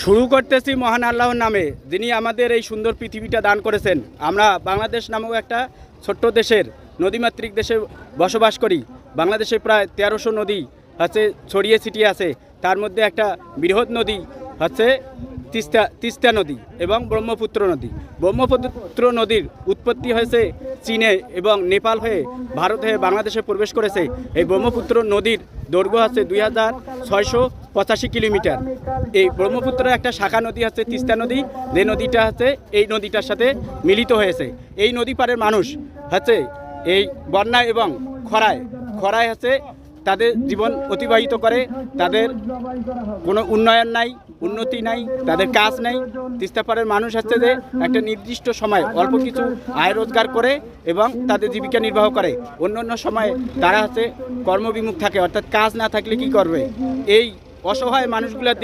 শুরু করতেছি মহান আল্লাহর নামে, যিনি আমাদের এই সুন্দর পৃথিবীটা দান করেছেন। আমরা বাংলাদেশ নামক একটা ছোট্ট দেশের নদীমাতৃক দেশে বসবাস করি। বাংলাদেশে প্রায় 1300 নদী হচ্ছে ছড়িয়ে ছিটিয়ে আছে। তার মধ্যে একটা বৃহৎ নদী হচ্ছে তিস্তা নদী এবং ব্রহ্মপুত্র নদী। ব্রহ্মপুত্র নদীর উৎপত্তি হয়েছে চীনে এবং নেপাল হয়ে ভারত হয়ে বাংলাদেশে প্রবেশ করেছে। এই ব্রহ্মপুত্র নদীর দৈর্ঘ্য আছে 2685 কিলোমিটার। এই ব্রহ্মপুত্রের একটা শাখা নদী হচ্ছে তিস্তা নদী, যে নদীটা হচ্ছে এই নদীটার সাথে মিলিত হয়েছে। এই নদী পাড়ের মানুষ হচ্ছে এই বন্যা এবং খরায় হচ্ছে তাদের জীবন অতিবাহিত করে। তাদের কোনো উন্নয়ন নাই, উন্নতি নাই, তাদের কাজ নাই। তিস্তাপাড়ের মানুষ হচ্ছে যে একটা নির্দিষ্ট সময় অল্প কিছু আয় রোজগার করে এবং তাদের জীবিকা নির্বাহ করে। অন্য সময়ে তারা হচ্ছে কর্মবিমুখ থাকে, অর্থাৎ কাজ না থাকলে কি করবে। এই অসহায় মানুষগুলোর